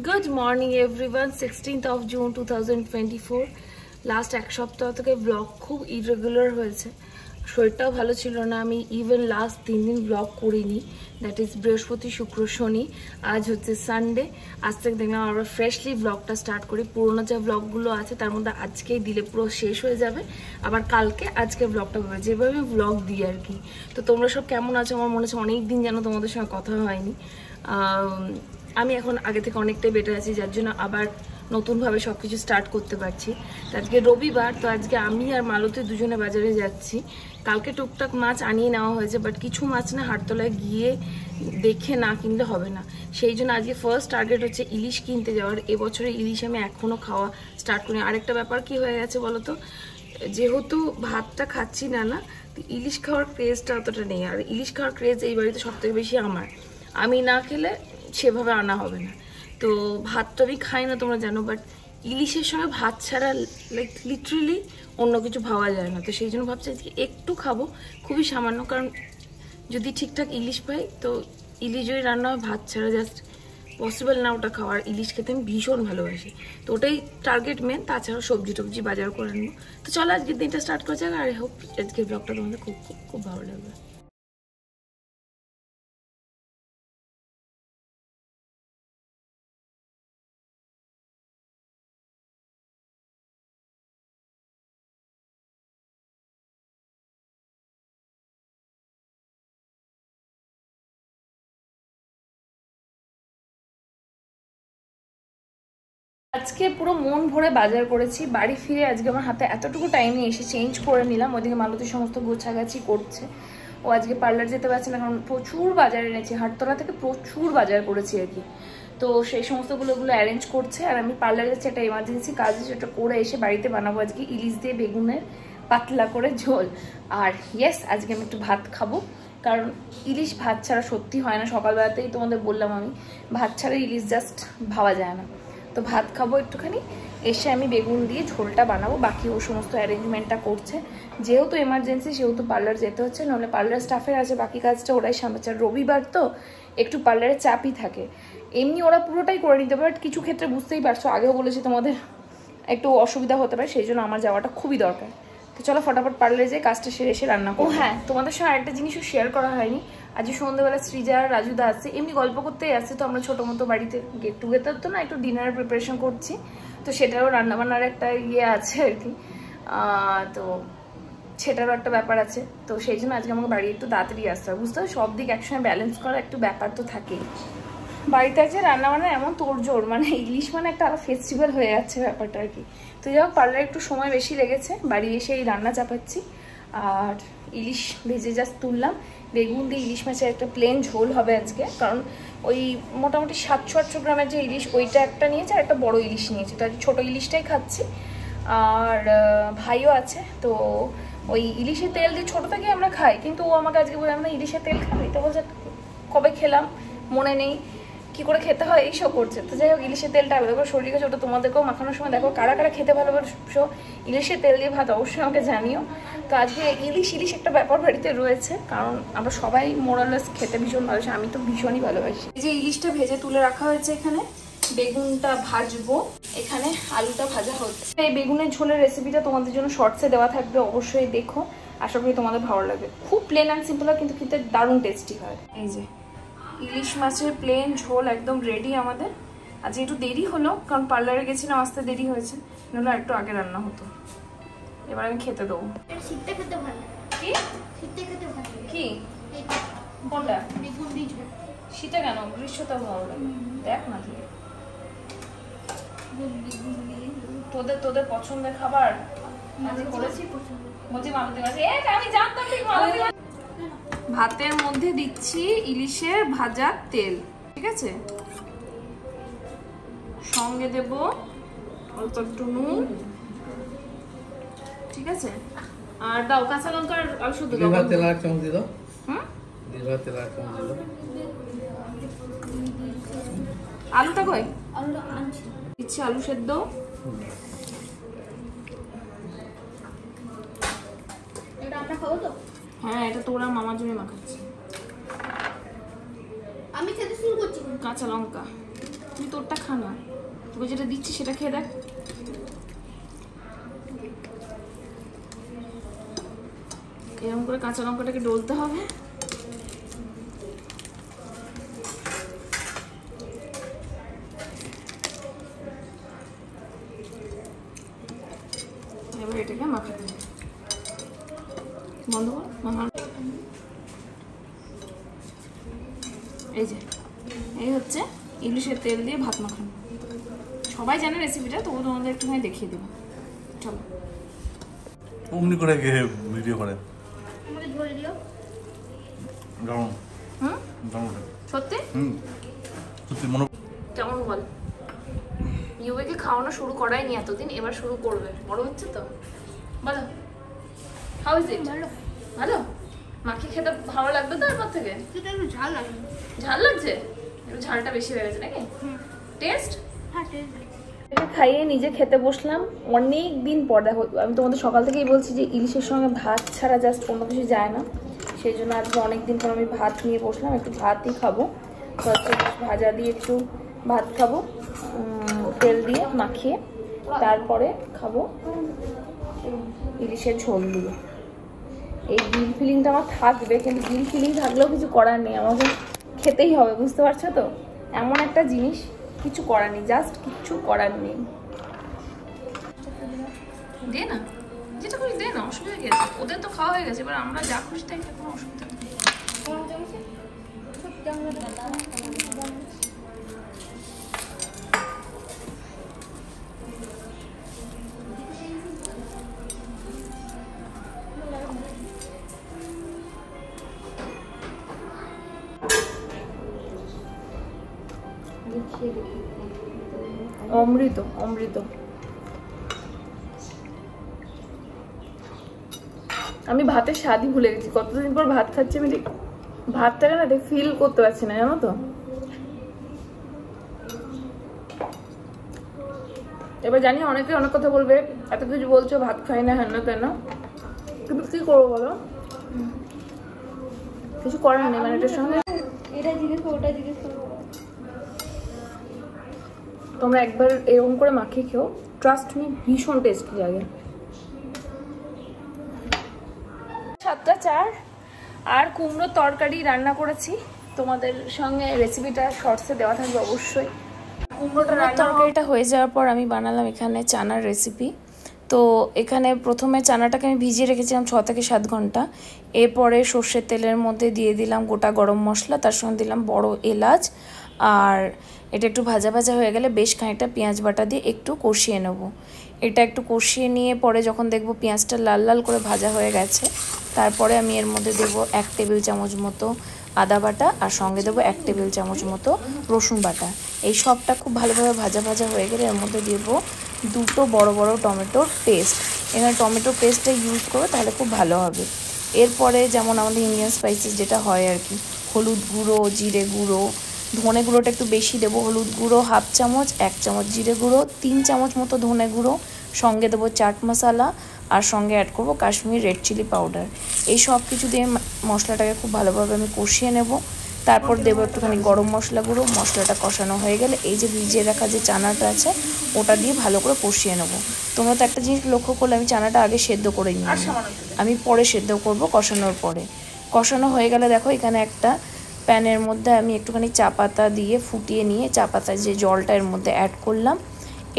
Good morning everyone, 16th of June 2024. Last এক সপ্তাহ থেকে ব্লগ খুব ইরেগুলার হয়েছে, শরীরটাও ভালো ছিল না। আমি ইভেন লাস্ট 3 দিন ব্লগ করিনি, দ্যাট ইজ বৃহস্পতি, শুক্র, শনি। আজ হচ্ছে সানডে। আজ থেকে দেখলাম আমরা ফ্রেশলি ব্লগটা স্টার্ট করি। পুরোনো যে ব্লগগুলো আছে তার মধ্যে আজকেই দিলে পুরো শেষ হয়ে যাবে, আবার কালকে আজকে ব্লগটা হবে যেভাবে আমি ব্লগ দিই আর কি। তো তোমরা সব কেমন আছো? আমার মনে হচ্ছে অনেক দিন যেন তোমাদের সঙ্গে কথা হয়নি। আমি এখন আগে থেকে অনেকটাই বেটার আছি, যার জন্য আবার নতুনভাবে সব কিছু স্টার্ট করতে পারছি। তো আজকে রবিবার, তো আজকে আমি আর মালতী দুজনে বাজারে যাচ্ছি। কালকে টুকটাক মাছ আনিয়ে নেওয়া হয়েছে, বাট কিছু মাছ না হাটতলায় গিয়ে দেখে না কিনলে হবে না। সেই জন্য আজকে ফার্স্ট টার্গেট হচ্ছে ইলিশ কিনতে যাওয়ার। এবছরে ইলিশ আমি এখনও খাওয়া স্টার্ট করি। আরেকটা ব্যাপার কি হয়ে গেছে বলো তো, যেহেতু ভাতটা খাচ্ছি না, ইলিশ খাওয়ার ক্রেজটা অতটা নেই। আর ইলিশ খাওয়ার ক্রেজ এই বাড়িতে সবথেকে বেশি আমার। আমি না খেলে সেভাবে আনা হবে না। তো ভাতটা আমি খাই না তোমরা জানো, বাট ইলিশের সঙ্গে ভাত ছাড়া লাইক লিটারেলি অন্য কিছু ভাবা যায় না। তো সেই জন্য ভাবছি আজকে একটু খাবো, খুবই সামান্য। কারণ যদি ঠিকঠাক ইলিশ পাই তো ইলিশ যদি রান্না হয় ভাত ছাড়া জাস্ট পসিবল না ওটা খাওয়ার। ইলিশ খেতে আমি ভীষণ ভালোবাসি, তো ওটাই টার্গেট মেন। তাছাড়াও সবজি টবজি বাজার করে আনবো। তো চলো আজকের দিনটা স্টার্ট করা যাক। আর আই হোপ আজকের ব্লগটা তোমাদের খুব খুব খুব ভালো লাগবে। আজকে পুরো মন ভরে বাজার করেছি। বাড়ি ফিরে আজকে আমার হাতে এতটুকু টাইম নিয়ে এসে চেঞ্জ করে নিলাম। ওইদিকে মালতী সমস্ত গোছাগাছি করছে। ও আজকে পার্লার যেতে পারছে না, কারণ প্রচুর বাজার এনেছি। হাটতলা থেকে প্রচুর বাজার করেছি আর কি। তো সেই সমস্তগুলো অ্যারেঞ্জ করছে। আর আমি পার্লারে যাচ্ছি একটা এমার্জেন্সি কাজ, যেটা করে এসে বাড়িতে বানাবো আজকে ইলিশ দিয়ে বেগুনের পাতলা করে ঝোল। আর ইয়েস, আজকে আমি একটু ভাত খাবো, কারণ ইলিশ ভাত ছাড়া সত্যি হয় না। সকালবেলাতেই তোমাদের বললাম আমি, ভাত ছাড়া ইলিশ জাস্ট ভাবা যায় না। তো ভাত খাবো একটুখানি, এসে আমি বেগুন দিয়ে ঝোলটা বানাবো। বাকি ও সমস্ত অ্যারেঞ্জমেন্টটা করছে। যেহেতু এমার্জেন্সি সেহেতু পার্লার যেতে হচ্ছে, নাহলে পার্লার স্টাফের আছে, বাকি কাজটা ওরাই সামলাচ্ছে। আর রবিবার তো একটু পার্লারে চাপই থাকে। এমনি ওরা পুরোটাই করে নিতে পারে, কিছু ক্ষেত্রে বুঝতেই পারছো, আগেও বলেছি তোমাদের একটু অসুবিধা হতে পারে, সেই জন্য আমার যাওয়াটা খুবই দরকার। তো চলো ফটাফট পার্লারে যাই, কাজটা সেরে এসে রান্না করবো। হ্যাঁ, তোমাদের সঙ্গে আরেকটা জিনিসও শেয়ার করা হয়নি। আজ সন্ধ্যাবেলা সৃজা আর রাজুদা আসছে, এমনি গল্প করতেই আসছে। তো আমরা ছোটো মতো বাড়িতে গেট টুগেদার তো না, একটু ডিনারের প্রিপারেশন করছি। তো সেটারও রান্নাবান্নার একটা ইয়ে আছে আর কি। তো সেটারও একটা ব্যাপার আছে। তো সেই জন্য আজকে আমাকে বাড়ি একটু তাড়াতাড়ি আসতে হবে। বুঝতে হবে, সব দিক একসঙ্গে ব্যালেন্স করার একটু ব্যাপার তো থাকেই। বাড়িতে আছে রান্নাবান্না এমন তোড়জোড়, মানে ইলিশ মানে একটা আরো ফেস্টিভ্যাল হয়ে যাচ্ছে ব্যাপারটা আর কি। তো যাই হোক, পার্লারে একটু সময় বেশি লেগেছে, বাড়ি এসে এই রান্না চাপাচ্ছি। আর ইলিশ ভেজে জাস্ট তুললাম। বেগুন দিয়ে ইলিশ মাছের একটা প্লেন ঝোল হবে আজকে, কারণ ওই মোটামুটি 700-800 গ্রামের যে ইলিশ ওইটা একটা নিয়েছে, আর একটা বড় ইলিশ নিয়েছে। তো আজকে ছোটো ইলিশটাই খাচ্ছি। আর ভাইও আছে, তো ওই ইলিশের তেল দিয়ে ছোটো থেকে আমরা খাই, কিন্তু ও আমাকে আজকে বলে আমরা ইলিশের তেল খাবি। তো বলছে কবে খেলাম মনে নেই, কি করে খেতে হয় এইসব করছে। তো যাই হোক, ইলিশের তেলটা অ্যাভেলেবল শরীর গেছে, ওটা তোমাদেরকেও মাখানোর সময় দেখো কারা কারা খেতে ভালোবাসো ইলিশের তেল দিয়ে ভাত, অবশ্যই আমাকে জানিও। তো আজকে ইলিশ একটা ব্যাপার বাড়িতে রয়েছে, কারণ আমরা সবাই মোরালেস খেতে ভীষণ ভালোবাসি। আমি তো ভীষণই ভালোবাসি। এই যে ইলিশটা ভেজে তুলে রাখা হয়েছে, এখানে বেগুনটা ভাজবো, এখানে আলুটা ভাজা হচ্ছে। এই বেগুনের ঝোলের রেসিপিটা তোমাদের জন্য শর্টসে দেওয়া থাকবে, অবশ্যই দেখো, আশা করি তোমাদের ভালো লাগবে। খুব প্লেন অ্যান্ড সিম্পল হয়, কিন্তু খেতে দারুণ টেস্টি হয়। এই যে ইলিশ মাছের প্লেন ঝোল একদম রেডি আমাদের। আজ একটু দেরি হলো, কারণ পার্লারে গেছিলাম, আসতে দেরি হয়েছে, নাহলে একটু আগে রান্না হতো। এবার আমি খেতে দেবো। কি কোনটা? শীতে কেন, গ্রীষ্মটা ভালো লাগে। দেখ না তোদের পছন্দের খাবার করেছি। বলছি মালতী মাছ, আমি জানতাম ঠিক মালতী মাছ। ভাতের মধ্যে দিচ্ছি ইলিশের ভাজা তেল, ঠিক আছে, সঙ্গে দেব অল্প একটু নুন, ঠিক আছে। আর দাও কাঁচা লঙ্কার আলু শুদ্ধ দাও। তেল আর চামচ দিও। তেল আর চামচ দিও। আলুটা কই? আলুটা আনছি, দিচ্ছি আলু সেদ্ধ। এটা আমরা খাবো তো? হ্যাঁ, এটা তোরা মামার জন্য মাখাচ্ছি। আমি খেতে শুরু করছি। কাঁচা লঙ্কা তুই তোরটা খা না, তোকে যেটা দিচ্ছি সেটা খেয়ে দেখ। এরকম করে কাঁচা লঙ্কাটাকে ডলতে হবে। এবার এটাকে মাখাতে হবে। বন্ধ কর মাখা। এই যে এই হচ্ছে ইলিশের তেল দিয়ে ভাত মাখানো। সবাই জানে রেসিপিটা, তবু তোমাদের একটুখানি দেখিয়ে দেবো। চলো। অমনি করে ভিডিও করে সত্যি সত্যি মনে কেমন বল? ইউকে খাওয়ানো শুরু করাইনি এতদিন, এবার শুরু করবে, বড় হচ্ছে তো। বলো হাউ ইজ ইট? ভালো ভালো। মাকে খেতে ভালো লাগবে তো এরপর থেকে? সেটা একটু ঝাল লাগে। ঝাল লাগছে? একটু ঝালটা বেশি হয়ে গেছে নাকি? টেস্ট? হ্যাঁ টেস্ট। খাইয়ে নিজে খেতে বসলাম অনেক দিন পর। দেখো আমি তোমাদের সকাল থেকেই বলছি যে ইলিশের সঙ্গে ভাত ছাড়া জাস্ট অন্য কিছু যায় না, সেই জন্য আজকে অনেকদিন পর আমি ভাত নিয়ে বসলাম। একটু ভাতই খাবো, ভাজা দিয়ে একটু ভাত খাবো তেল দিয়ে মাখিয়ে, তারপরে খাবো ইলিশের ঝোল দিয়ে। এই গিল ফিলিংটা আমার থাকবে, কিন্তু গিল ফিলিং থাকলেও কিছু করার নেই, আমাকে খেতেই হবে, বুঝতে পারছো তো? এমন একটা জিনিস, কিছু করার নেই, জাস্ট কিচ্ছু করার নেই। দে না, যেটা খুশি দে না, অসুবিধা কি আছে? ওদের তো খাওয়া হয়ে গেছে, এবার আমরা যা খুশি তাই খেতে, কোনো অসুবিধা নেই। অমৃত অমৃত। আমি ভাতের স্বাদই ভুলে গেছি, কতদিন পর ভাত খাচ্ছি। আমি ঠিক ভাতটাকে না ফিল করতে পারছি না, জানো তো। এবার জানি অনেকে অনেক কথা বলবে, এত কিছু বলছো, ভাত খাই না, হ্যান না তেন, কিন্তু কি করবো বলো, কিছু করার নেই। মানে এটার সঙ্গে এটা জিজ্ঞেস করো, ওটা জিজ্ঞেস করো। তোমরা একবার এরকম করে মাখিয়ে খেও, ট্রাস্ট মি, ভীষণ টেস্টি লাগে। 7টা 4 আর কুমড়োর তরকারি রান্না করেছি, তোমাদের সঙ্গে রেসিপিটা শর্টসে দেওয়া থাকবে অবশ্যই। কুমড়োটা তরকারিটা হয়ে যাওয়ার পর আমি বানালাম এখানে চানার রেসিপি। তো এখানে প্রথমে চানাটাকে আমি ভিজিয়ে রেখেছিলাম 6 থেকে 7 ঘন্টা। এরপরে সর্ষের তেলের মধ্যে দিয়ে দিলাম গোটা গরম মশলা, তার সঙ্গে দিলাম বড় এলাচ, আর এটা একটু ভাজা ভাজা হয়ে গেলে বেশ খানিকটা পেঁয়াজ বাটা দিয়ে একটু কষিয়ে নেব। এটা একটু কষিয়ে নিয়ে পরে যখন দেখব পেঁয়াজটা লাল লাল করে ভাজা হয়ে গেছে, তারপরে আমি এর মধ্যে দেবো 1 টেবিল চামচ মতো আদা বাটা, আর সঙ্গে দেবো 1 টেবিল চামচ মতো রসুন বাটা। এই সবটা খুব ভালোভাবে ভাজা ভাজা হয়ে গেলে এর মধ্যে দেবো 2টো বড় বড় টমেটোর পেস্ট। এখানে টমেটোর পেস্টটা ইউজ করো, তাহলে খুব ভালো হবে। এরপরে যেমন আমাদের ইন্ডিয়ান স্পাইসেস যেটা হয় আর কি, হলুদ গুঁড়ো, জিরে গুঁড়ো, ধনে গুঁড়োটা একটু বেশি দেবো, হলুদ গুঁড়ো 1/2 চামচ, 1 চামচ জিরে গুঁড়ো, 3 চামচ মতো ধনে গুঁড়ো, সঙ্গে দেবো চাট মশলা, আর সঙ্গে অ্যাড করবো কাশ্মীর রেড চিলি পাউডার। এই সব কিছু দিয়ে মশলাটাকে খুব ভালোভাবে আমি কষিয়ে নেব। তারপর দেবো একটুখানি গরম মশলা গুঁড়ো। মশলাটা কষানো হয়ে গেলে এই যে ভিজিয়ে রাখা যে চানাটা আছে ওটা দিয়ে ভালো করে কষিয়ে নেব। তোমরা তো একটা জিনিস লক্ষ্য করলে আমি চানাটা আগে সেদ্ধ করে নিই, আমি পরে সেদ্ধ করব কষানোর পরে। কষানো হয়ে গেলে দেখো এখানে একটা প্যানের মধ্যে আমি একটুখানি চা পাতা দিয়ে ফুটিয়ে নিয়ে চা পাতার যে জলটা এর মধ্যে অ্যাড করলাম।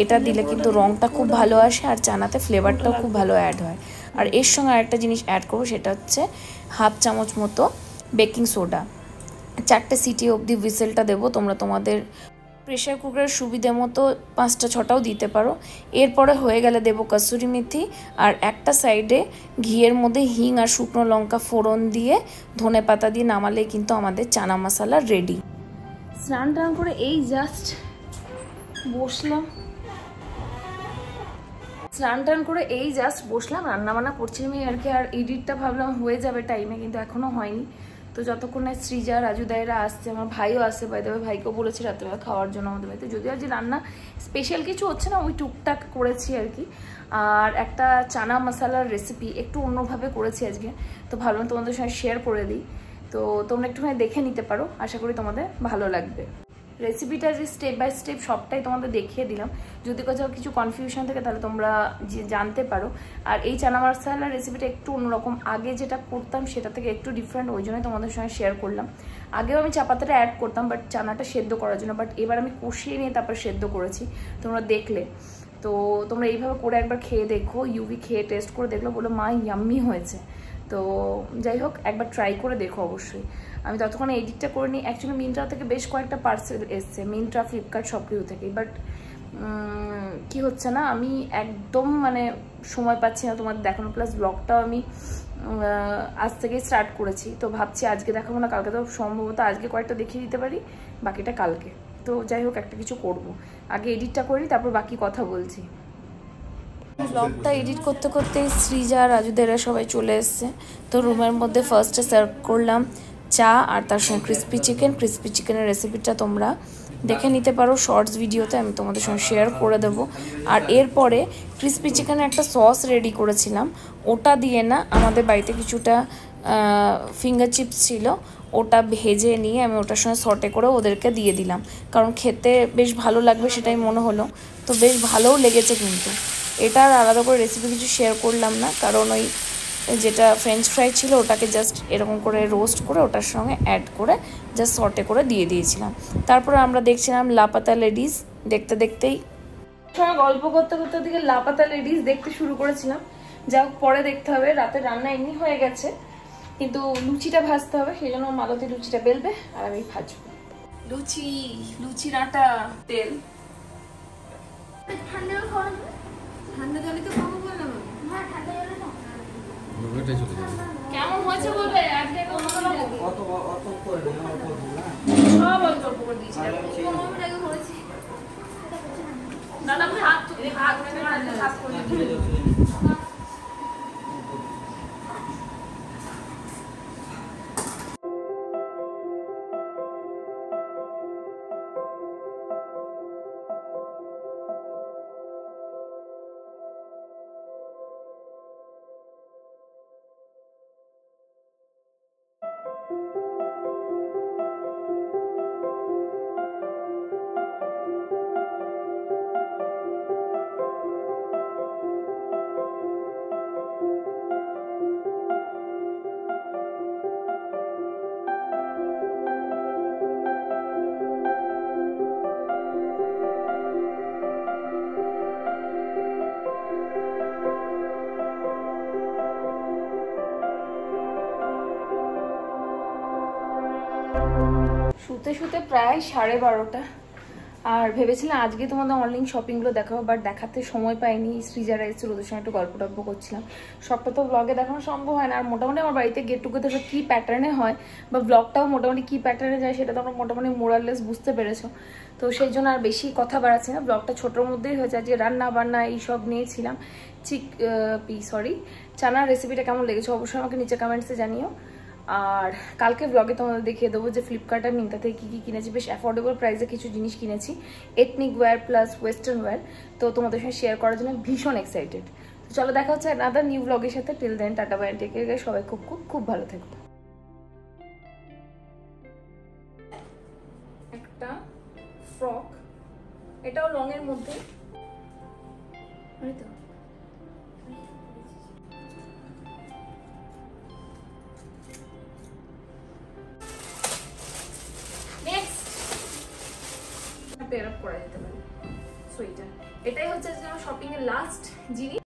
এটা দিলে কিন্তু রঙটা খুব ভালো আসে আর চানাতে ফ্লেভারটাও খুব ভালো অ্যাড হয়। আর এর সঙ্গে আরেকটা জিনিস অ্যাড করবো, সেটা হচ্ছে 1/2 চামচ মতো বেকিং সোডা। 4টে সিটি অবধি হুইসেলটা দেবো, তোমরা তোমাদের প্রেশার কুকারের সুবিধে মতো 5টা 6টাও দিতে পারো। এরপরে হয়ে গেলে দেবো কসুরি মেথি, আর একটা সাইডে ঘিয়ের মধ্যে হিং আর শুকনো লঙ্কা ফোড়ন দিয়ে ধনে পাতা দিয়ে নামালেই কিন্তু আমাদের চানা মশলা রেডি। স্নান টান করে এই জাস্ট বসলাম, রান্নাবান্না করছিলাম আর কি। আর এডিটটা ভাবলাম হয়ে যাবে টাইমে, কিন্তু এখনও হয়নি। তো যতক্ষণে সৃজা রাজুদাইরা আসছে, আমার ভাইও আসছে, বাইরে ভাইকেও বলেছি রাত্রেবেলা খাওয়ার জন্য আমাদের বাড়িতে। যদিও আজ রান্না স্পেশাল কিছু হচ্ছে না, ওই টুকটাক করেছি আর কি। আর একটা চানা মশলার রেসিপি একটু অন্যভাবে করেছি আজকে, তো ভাবলাম তোমাদের সঙ্গে শেয়ার করে দিই। তো তোমরা একটুখানি দেখে নিতে পারো, আশা করি তোমাদের ভালো লাগবে। রেসিপিটা যে স্টেপ বাই স্টেপ সবটাই তোমাদের দেখিয়ে দিলাম। যদি কোথাও কিছু কনফিউশন থাকে তাহলে তোমরা জানতে পারো। আর এই চানা মশলার রেসিপিটা একটু অন্যরকম, আগে যেটা করতাম সেটা থেকে একটু ডিফারেন্ট, ওই জন্যই তোমাদের সঙ্গে শেয়ার করলাম। আগেও আমি চা পাতাটা অ্যাড করতাম বাট চানাটা সেদ্ধ করার জন্য, বাট এবার আমি কষিয়ে নিয়ে তারপর সেদ্ধ করেছি, তোমরা দেখলে। তো তোমরা এইভাবে করে একবার খেয়ে দেখো, ইউভি খেয়ে টেস্ট করে দেখলো, বলো মা ইয়াম্মি হয়েছে। তো যাই হোক, একবার ট্রাই করে দেখো অবশ্যই। আমি ততক্ষণে এডিটটা করে নিই। অ্যাকচুয়ালি মিন্ত্রা থেকে বেশ কয়েকটা পার্সেল এসছে, মিন্ত্রা, ফ্লিপকার্ট, সব কিছু থেকেই, বাট কি হচ্ছে না, আমি একদম মানে সময় পাচ্ছি না তোমাদের দেখানো, প্লাস ব্লগটাও আমি আজ থেকেই স্টার্ট করেছি। তো ভাবছি আজকে দেখাবো না, কালকে তো সম্ভবত আজকে কয়েকটা দেখিয়ে দিতে পারি, বাকিটা কালকে। তো যাই হোক, একটা কিছু করব, আগে এডিটটা করি তারপর বাকি কথা বলছি। ব্লগটা এডিট করতে করতে সৃজা, রাজুদেরা সবাই চলে এসছে। তো রুমের মধ্যে ফার্স্টে সার্ভ করলাম চা আর তার সঙ্গে ক্রিস্পি চিকেন। ক্রিস্পি চিকেনের রেসিপিটা তোমরা দেখে নিতে পারো শর্টস ভিডিওতে, আমি তোমাদের সঙ্গে শেয়ার করে দেবো। আর এরপরে ক্রিস্পি চিকেনের একটা সস রেডি করেছিলাম, ওটা দিয়ে না আমাদের বাড়িতে কিছুটা ফিঙ্গার চিপস ছিল, ওটা ভেজে নিয়ে আমি ওটার সঙ্গে সটে করে ওদেরকে দিয়ে দিলাম, কারণ খেতে বেশ ভালো লাগবে সেটাই মনে হলো। তো বেশ ভালোও লেগেছে, কিন্তু এটা আর আলাদা করে রেসিপি কিছু শেয়ার করলাম না, কারণ ওই যেটা ফ্রেঞ্চ ফ্রাই ছিল ওটাকে জাস্ট এরকম করে রোস্ট করে ওটার সঙ্গে অ্যাড করে জাস্ট সটে করে দিয়ে দিয়েছিলাম। তারপরে আমরা দেখছিলাম লাপাতা লেডিস, দেখতে দেখতেই সময় গল্প করতে করতে দিকে লাপাতা লেডিস দেখতে শুরু করেছিলাম। যা পরে দেখতে হবে, রাতে রান্না এমনি হয়ে গেছে, কিন্তু লুচিটা ভাজতে হবে, সেই জন্য মালতী লুচিটা বেলবে আর আমি ভাজবো। লুচির আটা, তেল। ঠান্ডা জলে তো খাবো বললাম। হ্যাঁ, ঠান্ডা জলে না। কেমন হয়েছে বলবে, আজকে সব অল্প অল্প করে দিয়েছি। দাদা আপনি হাত করে দিন। শুতে শুতে প্রায় 12:30, আর ভেবেছিলাম আজকে তোমাদের অনলাইন শপিংগুলো দেখাবো, বাট দেখাতে সময় পাইনি। সৃজারা এসেছিল, ওদের সঙ্গে একটু গল্প টল্প করছিলাম, সবটা তো ব্লগে দেখানো সম্ভব হয় না। আর মোটামুটি আমার বাড়িতে গেট টুগেদার কী প্যাটার্নে হয় বা ব্লগটাও মোটামুটি কী প্যাটার্নে যায় সেটা তো আমরা মোটামুটি মোরাললেস বুঝতে পেরেছো। তো সেই জন্য আর বেশি কথা বাড়াচ্ছি না, ব্লগটা ছোটোর মধ্যেই হয়েছে। আজকে রান্না বান্না এইসব নিয়েছিলাম। চানার রেসিপিটা কেমন লেগেছে অবশ্যই আমাকে নিচে কমেন্টসে জানিও। আর কালকে ব্লগে তোমাদের দেখিয়ে দেবো যে ফ্লিপকার্ট আর মিন্ত্রা থেকে কী কী কিনেছি। বেশ অ্যাফোর্ডেবল প্রাইসে কিছু জিনিস কিনেছি, ethnic wire plus western wire. তো তোমাদের সঙ্গে শেয়ার করার জন্য ভীষণ এক্সাইটেড। তো চলো দেখা হচ্ছে আনাদার নিউ ব্লগের সাথে। Till then, tata bye, take care, সবাই খুব খুব খুব ভালো থাকো। একটা ফ্রক, এটাও লং এর মধ্যে, তো পেয়ার আপ করা যেতে পারে। সো এটাই হচ্ছে আজকে আমার শপিং এর লাস্ট জিনিস।